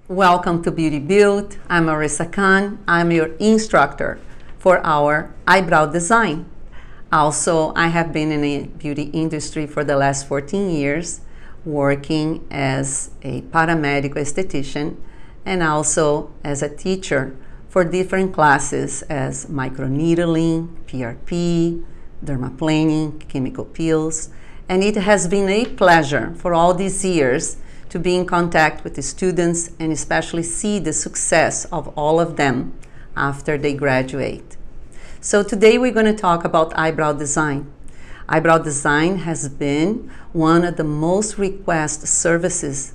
Welcome to Beauty Build. I'm Marisa Kahn. I'm your instructor for our eyebrow design. Also, I have been in the beauty industry for the last 14 years, working as a paramedical esthetician and also as a teacher for different classes as microneedling, PRP, dermaplaning, chemical peels. And it has been a pleasure for all these years to be in contact with the students and especially see the success of all of them after they graduate. So today we're going to talk about eyebrow design. Eyebrow design has been one of the most requested services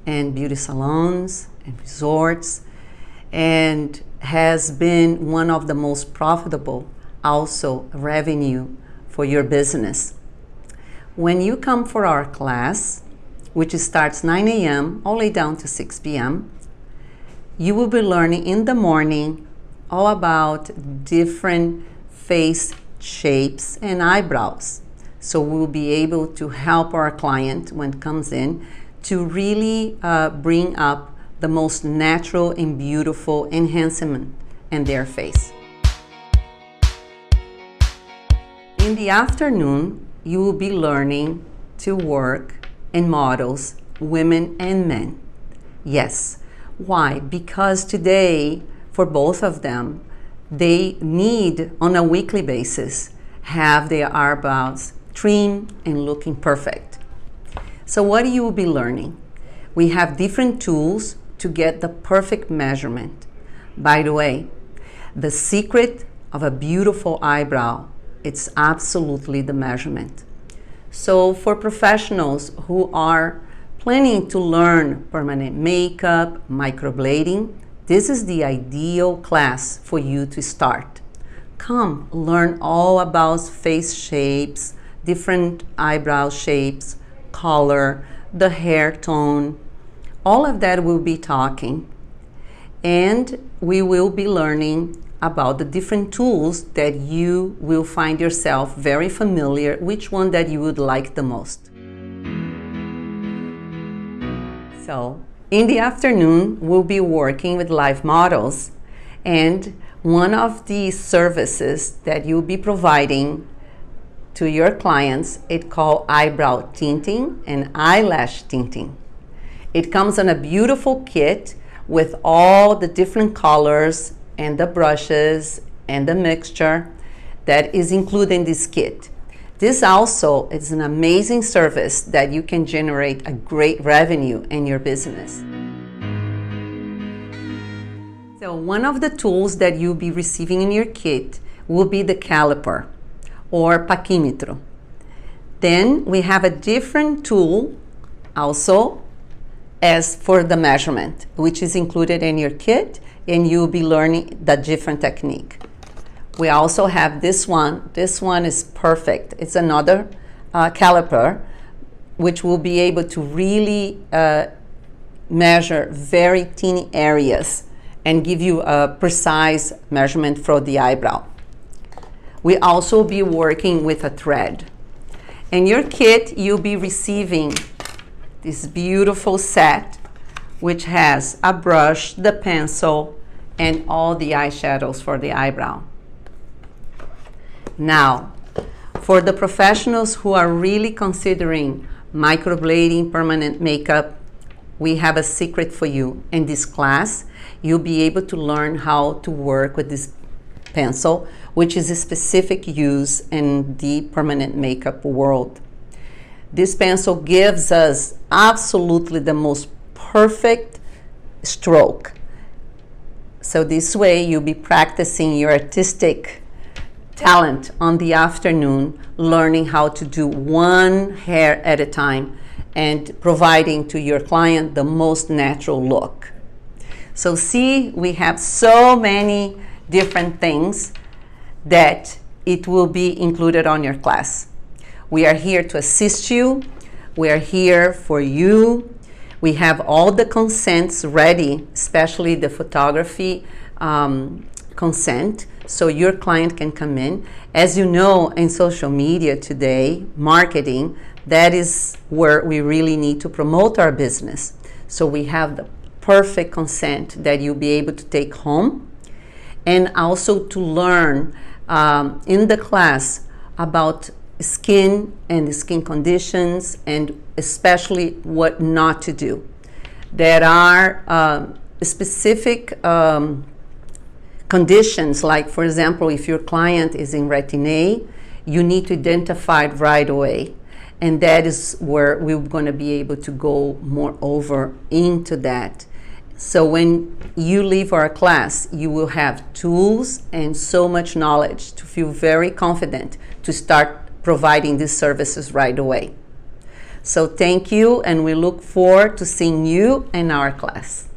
in beauty salons and resorts, and has been one of the most profitable also revenue for your business. When you come for our class, which starts 9 a.m. all the way down to 6 p.m., you will be learning in the morning all about different face shapes and eyebrows. So we'll be able to help our client when it comes in to really bring up the most natural and beautiful enhancement in their face. In the afternoon, you will be learning to work in models, women and men. Yes. Why? Because today, for both of them, they need, on a weekly basis, have their eyebrows trimmed and looking perfect. So what you will be learning? We have different tools to get the perfect measurement. By the way, the secret of a beautiful eyebrow, it's absolutely the measurement. So for professionals who are planning to learn permanent makeup, microblading, this is the ideal class for you to start. Come learn all about face shapes, different eyebrow shapes, color, the hair tone. All of that we'll be talking, and we will be learning about the different tools that you will find yourself very familiar, which one that you would like the most. So in the afternoon, we'll be working with live models, and one of the services that you'll be providing to your clients, it's called eyebrow tinting and eyelash tinting. It comes on a beautiful kit with all the different colors and the brushes and the mixture that is included in this kit. This also is an amazing service that you can generate a great revenue in your business. So one of the tools that you'll be receiving in your kit will be the caliper or pachymetro. Then we have a different tool also as for the measurement, which is included in your kit, and you'll be learning the different technique. We also have this one. This one is perfect. It's another caliper, which will be able to really measure very tiny areas and give you a precise measurement for the eyebrow. We also be working with a thread. In your kit, you'll be receiving this beautiful set, which has a brush, the pencil, and all the eyeshadows for the eyebrow. Now, for the professionals who are really considering microblading permanent makeup, we have a secret for you. In this class, you'll be able to learn how to work with this pencil, which is a specific use in the permanent makeup world. This pencil gives us absolutely the most perfect stroke. So this way you'll be practicing your artistic talent on the afternoon, learning how to do one hair at a time and providing to your client the most natural look. So see, we have so many different things that it will be included on your class. We are here to assist you. We are here for you. We have all the consents ready, especially the photography consent, so your client can come in. As you know, in social media today, marketing, that is where we really need to promote our business. So we have perfect consent that you'll be able to take home, and also to learn in the class about skin and skin conditions, and especially what not to do. There are specific conditions, like for example, if your client is in retin-A, you need to identify it right away. And that is where we're going to be able to go more over into that. So when you leave our class, you will have tools and so much knowledge to feel very confident to start providing these services right away. So thank you, and we look forward to seeing you in our class.